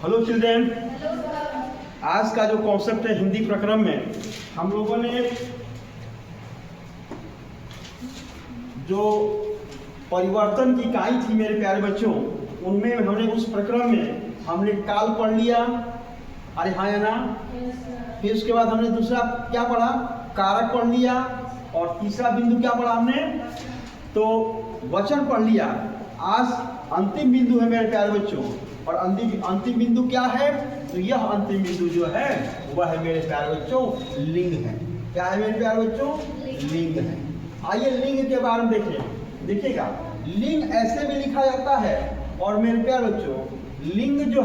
Hello children, आज का जो कॉन्सेप्ट है हिंदी प्रक्रम में हम लोगों ने जो परिवर्तन की इकाई थी मेरे प्यारे बच्चों, उनमें हमने उस प्रक्रम में हमने काल पढ़ लिया। अरे हाँ या ना? फिर उसके बाद हमने दूसरा क्या पढ़ा? कारक पढ़ लिया। और तीसरा बिंदु क्या पढ़ा हमने? तो वचन पढ़ लिया। आज अंतिम बिंदु है मेरे प्यारे बच्चों, और अंतिम बिंदु क्या है? तो यह अंतिम बिंदु जो है वह है मेरे प्यारे बच्चों लिंग है। क्या है मेरे प्यारे बच्चों? लिंग है। आइए लिंग के बारे में देखें। देखिएगा, लिंग ऐसे भी लिखा जाता है, और मेरे प्यारे बच्चों लिंग जो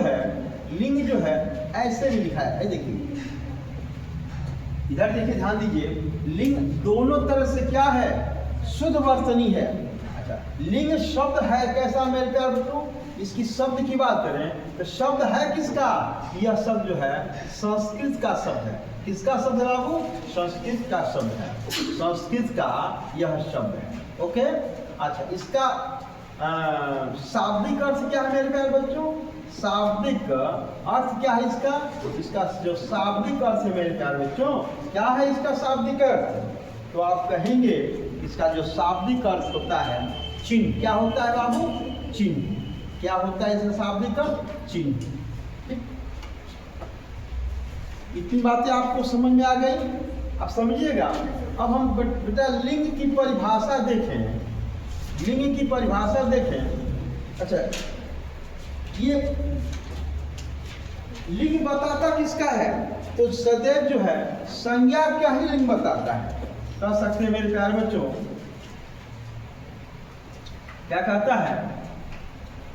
है ऐसे भी लिखा है। देखिए इधर देखिए, ध्यान दीजिए, लिंग दोनों तरह से क्या है? शुद्ध वर्तनी है। अच्छा, लिंग शब्द है कैसा मेरे प्यारे बच्चों? इसकी शब्द की बात करें तो शब्द है किसका? यह शब्द जो है संस्कृत का शब्द है। किसका शब्द है बाबू? संस्कृत का शब्द है। संस्कृत का यह शब्द है। ओके, अच्छा, इसका शाब्दिक अर्थ क्या है मेरे प्यारे बच्चों? शाब्दिक अर्थ क्या है इसका? इसका जो शाब्दिक अर्थ है मेरे प्यारे बच्चों, क्या है इसका शाब्दिक अर्थ? तो आप कहेंगे इसका जो शाब्दिक अर्थ होता है चिन्ह। क्या होता है बाबू? चिन्ह। क्या होता है इसका शाब्दिक अर्थ? चिन्ह। इतनी बातें आपको समझ में आ गई? अब समझिएगा। अब हम बेटा लिंग की परिभाषा देखें। लिंग की परिभाषा देखें। अच्छा, ये लिंग बताता किसका है? तो सदैव जो है संज्ञा का ही लिंग बताता है। कह सकते हैं मेरे प्यारे बच्चों, क्या कहता है?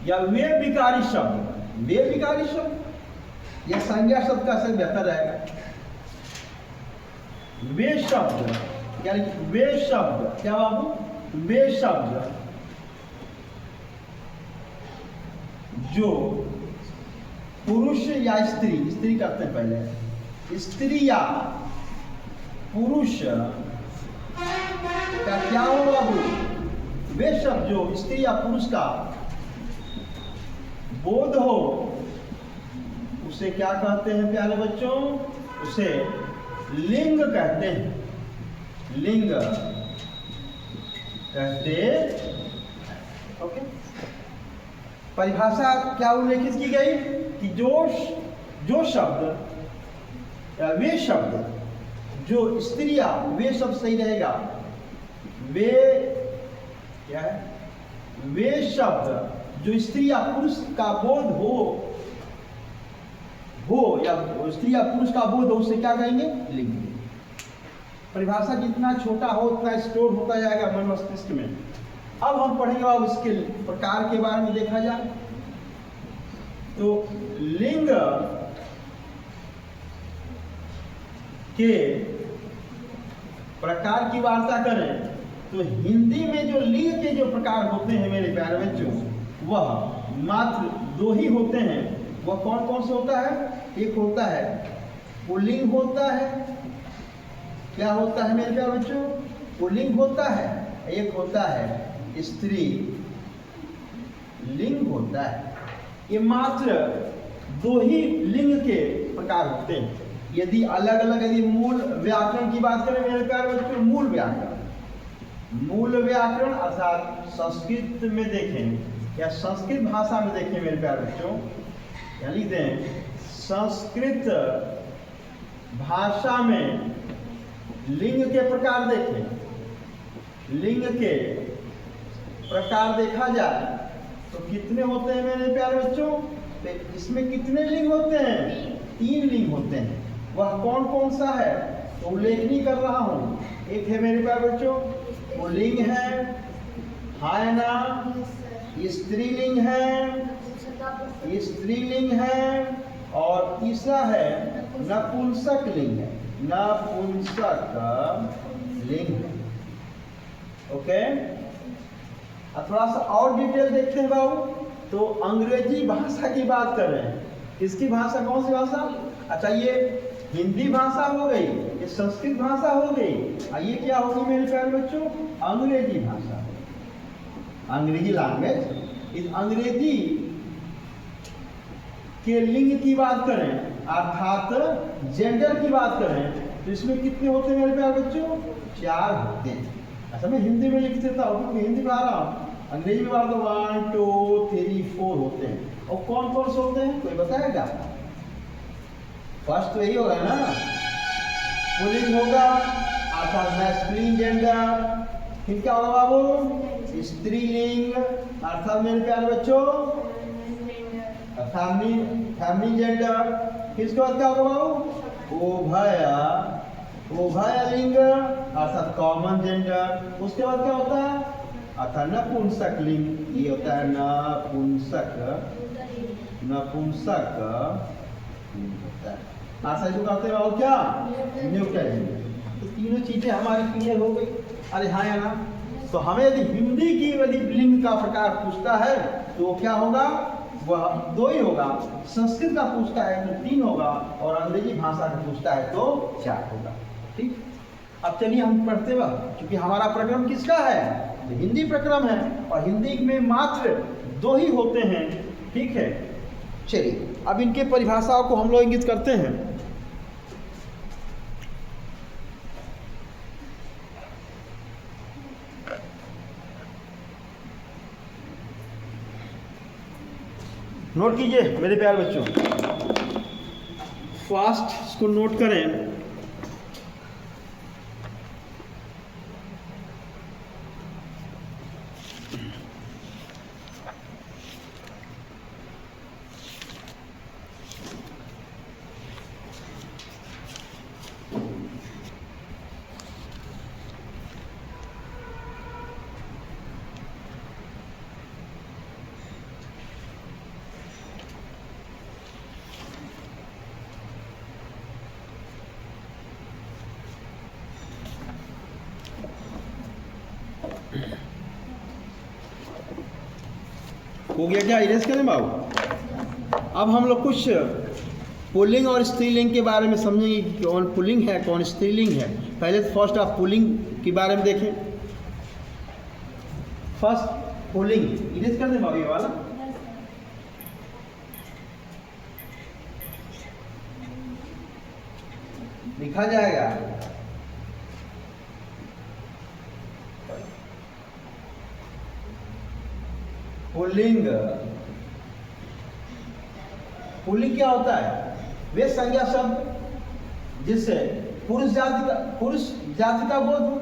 या वे विकारी शब्द, वे विकारी शब्द या संज्ञा शब्द का से बेहतर रहेगा। वे शब्द यानी वे शब्द, क्या बाबू? वे शब्द जो पुरुष या स्त्री, स्त्री करते हैं पहले, स्त्री या पुरुष का क्या हो बाबू? वे शब्द जो स्त्री या पुरुष का बोध हो, उसे क्या कहते हैं प्यारे बच्चों? उसे लिंग कहते हैं। लिंग कहते। ओके, परिभाषा क्या उल्लेखित की गई कि जो शब्द या वे शब्द जो स्त्रियां, वे शब्द सही रहेगा। वे क्या है? वे शब्द जो स्त्री या पुरुष का बोध हो या स्त्री या पुरुष का बोध हो, उसे क्या कहेंगे? लिंग। परिभाषा जितना छोटा हो उतना स्टोर होता जाएगा मन मस्तिष्क में। अब हम पढ़ेंगे अब इसके प्रकार के बारे में देखा जाए तो लिंग के प्रकार की वार्ता करें तो हिंदी में जो लिंग के जो प्रकार होते हैं मेरे प्यारे बच्चों, वह मात्र दो ही होते हैं। वह कौन कौन से होता है? एक होता है पुल्लिंग होता है। क्या होता है मेरे प्यारे बच्चों? पुल्लिंग होता है। एक होता है स्त्री लिंग होता है। ये मात्र दो ही लिंग के प्रकार होते हैं। यदि अलग अलग यदि मूल व्याकरण की बात करें मेरे प्यारे बच्चों, मूल व्याकरण अर्थात संस्कृत में देखें या संस्कृत भाषा में देखें मेरे प्यारे बच्चों, या लिखते हैं संस्कृत भाषा में लिंग के प्रकार देखें। लिंग के प्रकार देखा जाए तो कितने होते हैं मेरे प्यारे बच्चों? इसमें कितने लिंग होते हैं? 3 लिंग होते हैं। वह कौन कौन सा है तो उल्लेख नहीं कर रहा हूं। एक है मेरे प्यारे बच्चों पुल्लिंग है, हाँ ना, स्त्रीलिंग है, स्त्रीलिंग है, और तीसरा है नपुंसक लिंग है। नपुंसक लिंग। ओके, थोड़ा सा और डिटेल देखते हैं बाबू। तो अंग्रेजी भाषा की बात कर रहे हैं। इसकी भाषा कौन सी भाषा? अच्छा, ये हिंदी भाषा हो गई, ये संस्कृत भाषा हो गई, ये क्या होगी मेरे प्यारे बच्चों? अंग्रेजी भाषा, अंग्रेजी लैंग्वेज। इस अंग्रेजी के लिंग की बात करें अर्थात जेंडर की बात करें तो इसमें कितने होते हैं मेरे प्यारे बच्चों? 4 होते हैं। अच्छा मैं हिंदी में लिख देता हूँ क्योंकि हिंदी पढ़ा रहा हूँ, अंग्रेजी में पढ़ा तो 1 2 3 4 होते हैं। और कौन कौन से होते हैं कोई बताएगा? फर्स्ट तो यही होगा ना, पुल्लिंग होगा अर्थात मैस्कुलिन जेंडर। फिर क्या होगा बाबू? स्त्रीलिंग अर्थात मेरे प्यारे बच्चों फेमिनिन जेंडर। फिर इसके बाद क्या होगा बाबू? उभयलिंग अर्थात कॉमन जेंडर। उसके बाद क्या होता है? अर्थात नपुंसक लिंग, ये होता है नपुंसक लिंग होता है। आशा इसको कहते हैं और क्या? न्यूट्रल लिंग। तो तीनों चीजें हमारी क्लियर हो गई। अरे हाँ या ना? तो हमें यदि हिंदी की यदि लिंग का प्रकार पूछता है तो वो क्या होगा? वह 2 ही होगा। संस्कृत का पूछता है तो 3 होगा और अंग्रेजी भाषा का पूछता है तो 4 होगा। ठीक, अब चलिए हम पढ़ते वक्त, क्योंकि हमारा प्रक्रम किसका है? तो हिंदी प्रक्रम है और हिंदी में मात्र 2 ही होते हैं। ठीक है, चलिए अब इनके परिभाषाओं को हम लोग इंगित करते हैं। नोट कीजिए मेरे प्यारे बच्चों, फास्ट इसको नोट करें। हो गया क्या? इरेज करें बाबू। अब हम लोग कुछ पुल्लिंग और स्त्रीलिंग के बारे में समझेंगे कि कौन पुल्लिंग है कौन स्त्रीलिंग है। पहले तो फर्स्ट आप पुल्लिंग के बारे में देखें। फर्स्ट पुल्लिंग, इरेज कर दें बाबू ये वाला। लिखा जाएगा पुल्लिंग। पुल्लिंग क्या होता है? वे संज्ञा शब्द जिससे पुरुष जाति का बोध हो।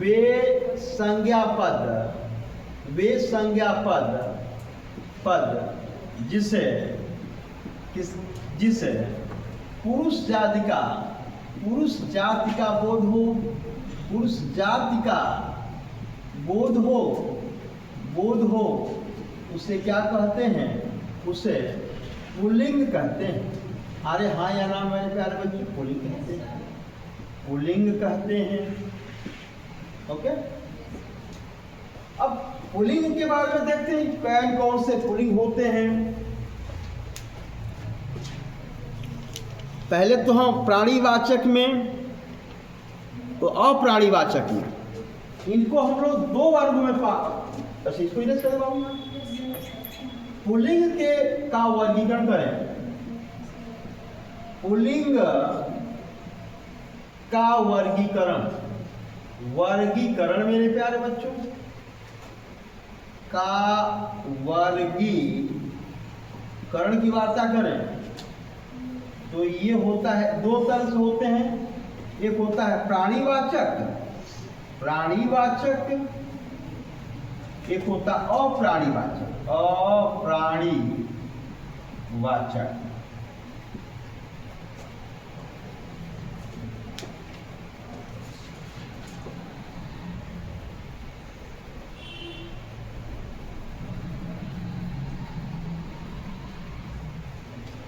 वे संज्ञा पद जिसे पुरुष जाति का बोध हो। पुरुष जाति का बोध हो उसे क्या कहते हैं? उसे पुल्लिंग कहते हैं। अरे हाँ या ना मेरे प्यारे बच्चे? पुल्लिंग कहते हैं। ओके, अब पुल्लिंग के बारे में देखते हैं कौन से पुल्लिंग होते हैं। पहले तो हम प्राणीवाचक में तो अप्राणीवाचक में इनको हम लोग 2 वर्गों में अच्छा इसको इरेज कर पाऊंगा। पुल्लिंग के का वर्गीकरण करें। पुल्लिंग का वर्गीकरण मेरे प्यारे बच्चों का वर्गीकरण की वार्ता करें तो ये होता है 2 तरह से होते हैं। एक होता है प्राणीवाचक, एक होता अप्राणीवाचक।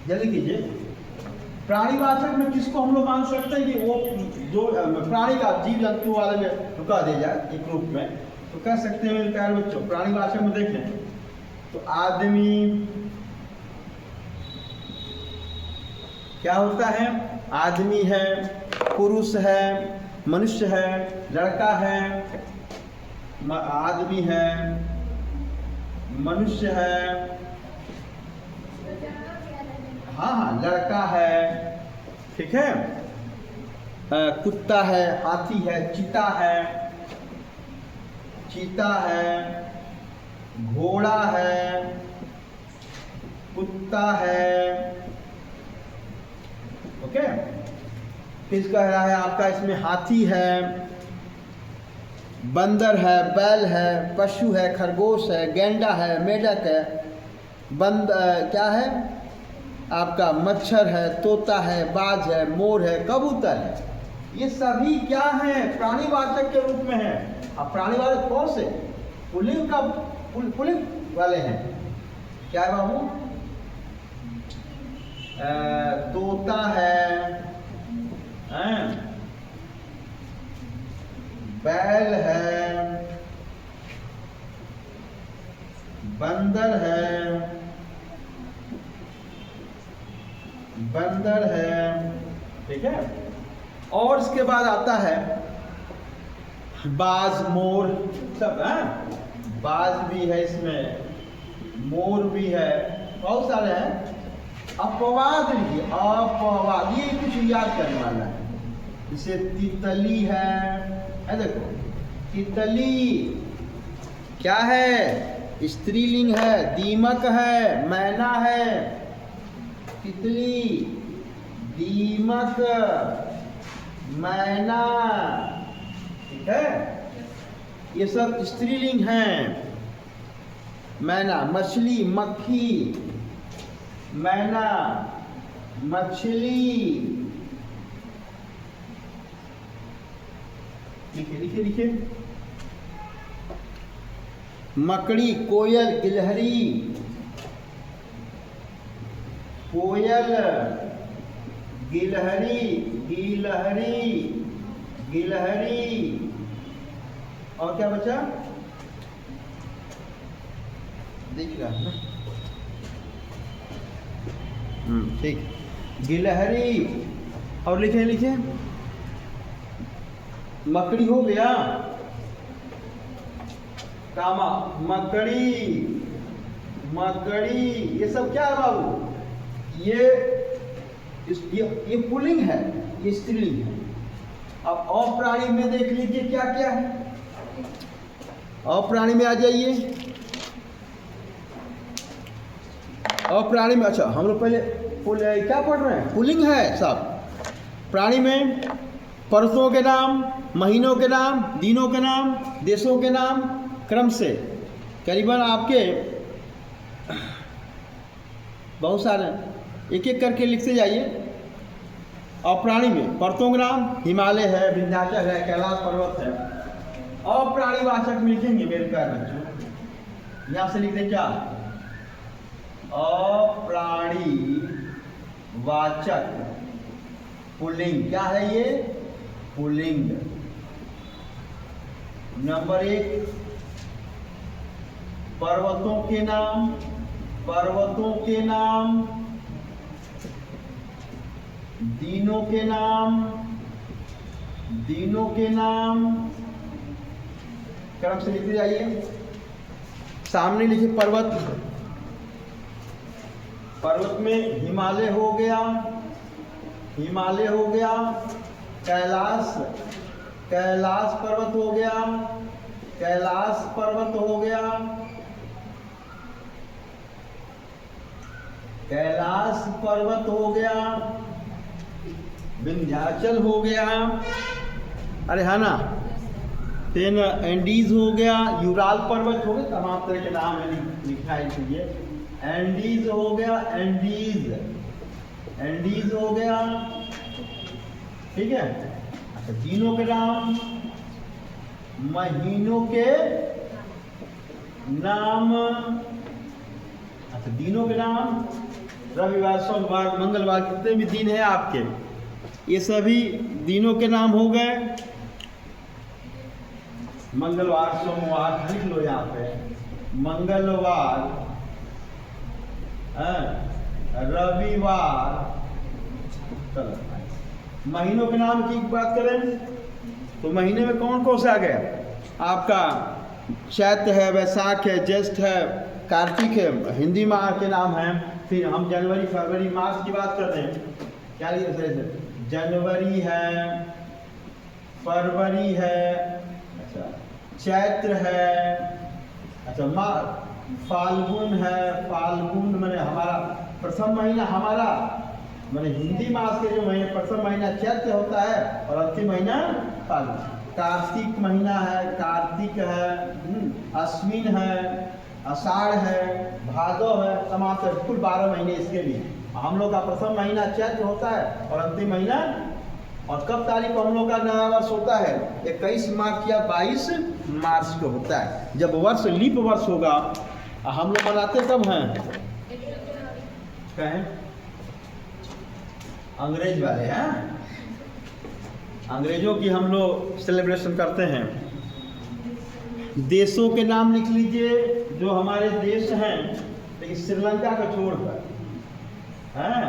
जल्दी कीजिए। प्राणीवाचक में किसको हम लोग मान सकते हैं कि वो जो प्राणी का जीव जंतु वाले में रुका दे जाए एक रूप में, तो कह सकते हैं मेरे प्यारे बच्चों प्राणीवाचक में देखें तो आदमी क्या होता है? आदमी है, पुरुष है, मनुष्य है, लड़का है, आदमी है, मनुष्य है, हाँ हाँ, लड़का है, ठीक है, कुत्ता है, हाथी है, चीता है, घोड़ा है, कुत्ता है, ओके। फिर कह रहा है आपका इसमें हाथी है, बंदर है, बैल है, पशु है, खरगोश है, गेंडा है, मेढक है, क्या है आपका, मच्छर है, तोता है, बाज है, मोर है, कबूतर है। ये सभी क्या है, प्राणीवाचक के रूप में है। अब प्राणीवाचक कौन से, पुल्लिंग का पुल्लिंग वाले हैं। क्या है बाबू, तोता है, बैल है, बंदर है, ठीक है। और इसके बाद आता है बाज, मोर, सब है, बाज भी है इसमें, मोर भी है, बहुत सारे हैं। अपवाद लिखिए, अपवाद, ये कुछ याद करने वाला है। जैसे तितली है, देखो तितली क्या है, स्त्रीलिंग है, दीमक है, मैना है, तितली, दीमक, मैना, ठीक है, ये सब स्त्रीलिंग हैं। मैना, मछली, मक्खी, मैना, मछली, लिखिए, मकड़ी, कोयल, गिलहरी, गिलहरी, और क्या बचा, देखिएगा ना, ठीक, गिलहरी, और लिखे मकड़ी हो गया, कामा, मकड़ी, ये सब क्या है बाबू, ये पुल्लिंग है, ये स्त्रीलिंग है। अब अप्राणी में देख लीजिए क्या क्या है, अप्राणी में आ जाइए। अप्राणी में, अच्छा हम लोग पहले क्या पढ़ रहे हैं, पुल्लिंग है सब। प्राणी में पर्वतों के नाम, महीनों के नाम, दिनों के नाम, देशों के नाम, क्रम से करीबन आपके बहुत सारे, एक एक करके लिखते जाइए। अप्राणी में पर्वतों के नाम, हिमालय है, विंध्याचल है, कैलाश पर्वत है। अप्राणीवाचक में लिखेंगे मेरे प्यारे बच्चों, यहां से लिख दें क्या, अप्राणीवाचक पुल्लिंग, क्या है ये, पुल्लिंग। नंबर 1, पर्वतों के नाम, दिनों के नाम, क्रम से लिखते जाइए। सामने लिखिए पर्वत में हिमालय हो गया, कैलाश पर्वत हो गया, कैलाश पर्वत हो गया, विंध्याचल हो गया, अरे है ना, फिर एंडीज हो गया, यूराल पर्वत हो गया, तमाम तरह के नाम है लिखा है इसलिए। एंडीज हो गया, एंडीज हो गया, ठीक है। अच्छा, दिनों के नाम, महीनों के नाम, अच्छा दिनों के नाम, रविवार, सोमवार, मंगलवार, कितने भी दिन है आपके, ये सभी दिनों के नाम हो गए। मंगलवार, सोमवार लिख लो यहाँ पे, मंगलवार, रविवार। चलो महीनों के नाम की बात करें तो महीने में कौन कौन से आ गए आपका, चैत्र है, वैशाख है, ज्येष्ठ है, कार्तिक है, हिंदी माह के नाम हैं। फिर हम जनवरी फरवरी मार्च की बात कर रहे हैं, क्या लिखे? जनवरी है, फरवरी है, अच्छा चैत्र है, अच्छा फाल्गुन है। फाल्गुन मैंने हमारा प्रथम महीना, हमारा मैंने हिंदी मास के जो महीने प्रथम महीना चैत्र होता है और अंतिम महीना फाल्गुन। कार्तिक महीना है, कार्तिक है, अश्विन है, आषाढ़ है, भादव है, समाप्त है। कुल 12 महीने इसके लिए। हम लोग का प्रथम महीना चैत्र होता है और अंतिम महीना, और कब तारीख को हम लोग का नया वर्ष होता है? 21 मार्च या 22 मार्च को होता है, जब वर्ष लीप वर्ष होगा। हम लोग मनाते कब हैं? कहें अंग्रेज वाले हैं, अंग्रेजों की हम लोग सेलिब्रेशन करते हैं। देशों के नाम लिख लीजिए जो हमारे देश हैं, लेकिन श्रीलंका को छोड़कर हैं।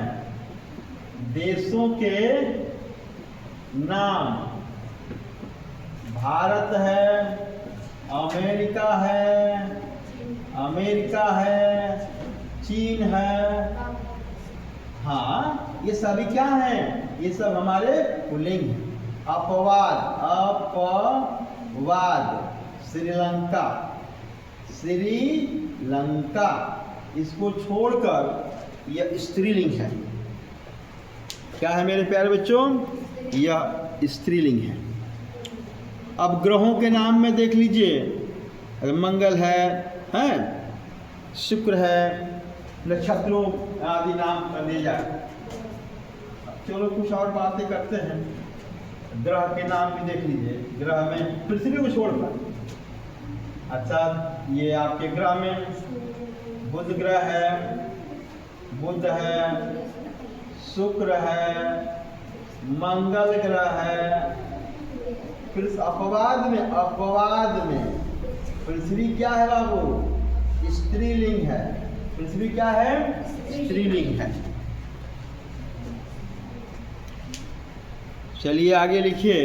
देशों के नाम, भारत है, अमेरिका है, चीन है। हाँ, ये सभी क्या हैं? ये सब हमारे पुल्लिंग हैं। अपवाद, श्रीलंका, श्रीलंका, इसको छोड़कर यह स्त्रीलिंग है। क्या है मेरे प्यारे बच्चों? यह स्त्रीलिंग है। अब ग्रहों के नाम में देख लीजिए, मंगल है, शुक्र है, नक्षत्रों आदि नाम कर दिए जाए। चलो कुछ और बातें करते हैं। ग्रह के नाम भी देख लीजिए। ग्रह में पृथ्वी को छोड़कर, अच्छा ये आपके ग्रह में बुध ग्रह है, बुध है, शुक्र है, मंगल ग्रह है। फिर अपवाद में पृथ्वी क्या है बाबू? स्त्रीलिंग है। पृथ्वी क्या है? स्त्रीलिंग है। चलिए आगे लिखिए।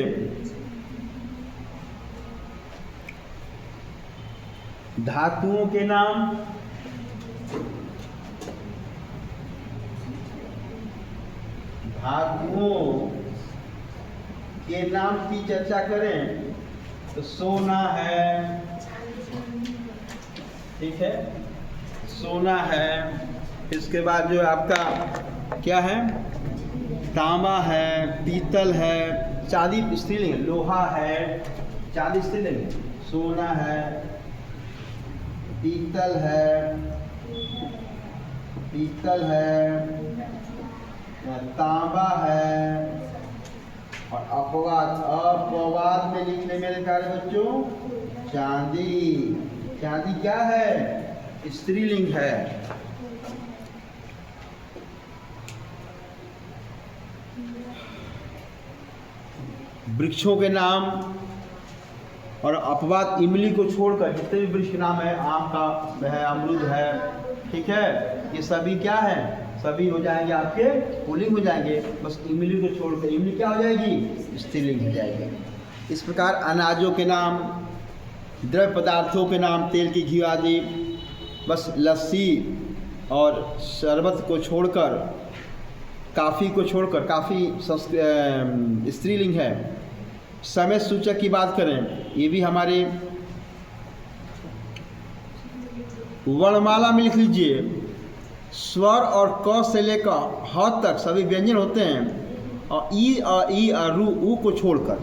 धातुओं के नाम, धातुओं के नाम की चर्चा करें तो सोना है, ठीक है, सोना है। इसके बाद जो आपका क्या है? तांबा है, पीतल है, चांदी स्त्रीलिंग है, लोहा है, चांदी स्त्रीलिंग है, सोना है, पीतल है, तांबा है, और अपवाद में लिखने मेरे प्यारे बच्चों चांदी। चांदी क्या है? स्त्रीलिंग है। वृक्षों के नाम और अपवाद इमली को छोड़कर जितने भी वृक्ष के नाम है, आम का है, अमरूद है, ठीक है, ये सभी क्या है? सभी हो जाएंगे आपके पुल्लिंग हो जाएंगे। बस इमली को छोड़कर, इमली क्या हो जाएगी? स्त्रीलिंग हो जाएगी। इस प्रकार अनाजों के नाम, द्रव्य पदार्थों के नाम, तेल की घी आदि, बस लस्सी और शरबत को छोड़कर, काफ़ी को छोड़कर, काफ़ी स्त्रीलिंग है। समय सूचक की बात करें, ये भी हमारे वर्णमाला में लिख लीजिए। स्वर और क से लेकर ह तक सभी व्यंजन होते हैं, और ई अ रू ऊ को छोड़कर।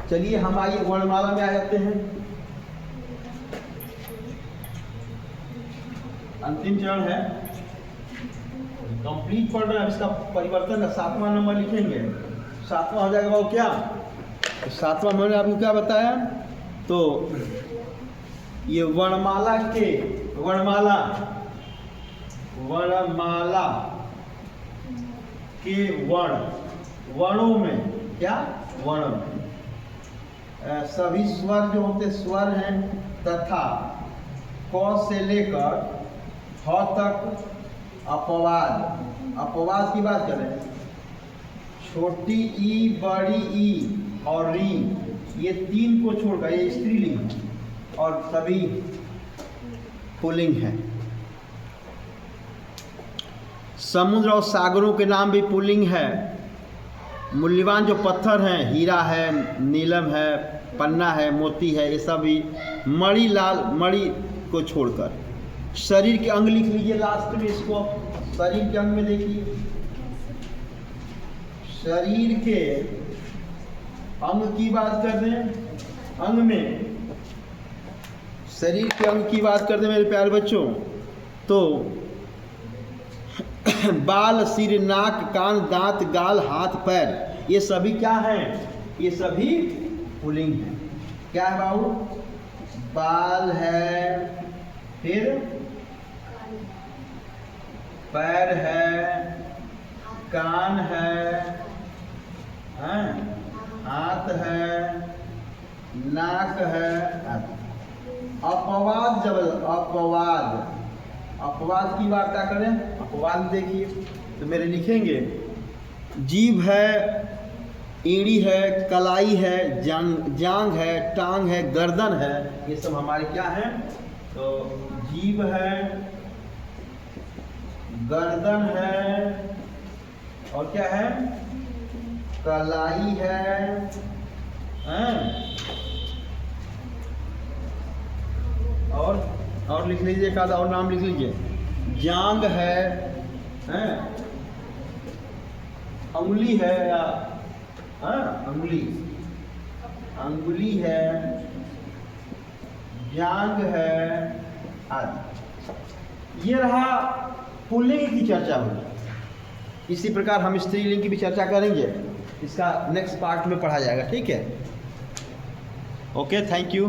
चलिए हम आइए वर्णमाला में आ जाते हैं। अंतिम चरण है, कंप्लीट पढ़ रहे हैं। इसका परिवर्तन का 7वां नंबर लिखेंगे। 7वां हो जाएगा वो क्या? तो 7वां मैंने आपको क्या बताया? तो ये वर्णमाला के वर्णों में क्या? वर्ण में सभी स्वर जो होते स्वर हैं, तथा क से लेकर ह तक अपवाद की बात करें, छोटी ई, बड़ी ई और री, ये तीन को छोड़कर, ये स्त्रीलिंग है। और सभी पुल्लिंग हैं। समुद्र और सागरों के नाम भी पुल्लिंग है। मूल्यवान जो पत्थर हैं, हीरा है, नीलम है, पन्ना है, मोती है, ये सभी मणि, लाल मणि को छोड़कर। शरीर के अंग लिख लीजिए लास्ट में इसको। शरीर के अंग में देखिए, शरीर के अंग की बात कर रहे हैं। अंग में शरीर के अंग की बात करते हैं मेरे प्यारे बच्चों, तो बाल, सिर, नाक, कान, दांत, गाल, हाथ, पैर, ये सभी क्या हैं? ये सभी पुल्लिंग हैं। क्या है बाबू? बाल है, फिर पैर है, कान है, हाथ है, नाक है। अपवाद, जब अपवाद की वार्ता करें, अपवाद देखिए तो मेरे लिखेंगे, जीभ है, एड़ी है, कलाई है, जांग है, टांग है, गर्दन है, ये सब हमारे क्या हैं? तो जीभ है, गर्दन है, और क्या है? कलाई है, और लिख लीजिए, एक आधा और नाम लिख लीजिए। जांग है, अंगुली है, या अंगुली है, जांग है आदि। ये रहा पुल्लिंग की चर्चा हुई। इसी प्रकार हम स्त्रीलिंग की भी चर्चा करेंगे, इसका नेक्स्ट पार्ट में पढ़ा जाएगा। ठीक है, ओके, थैंक यू।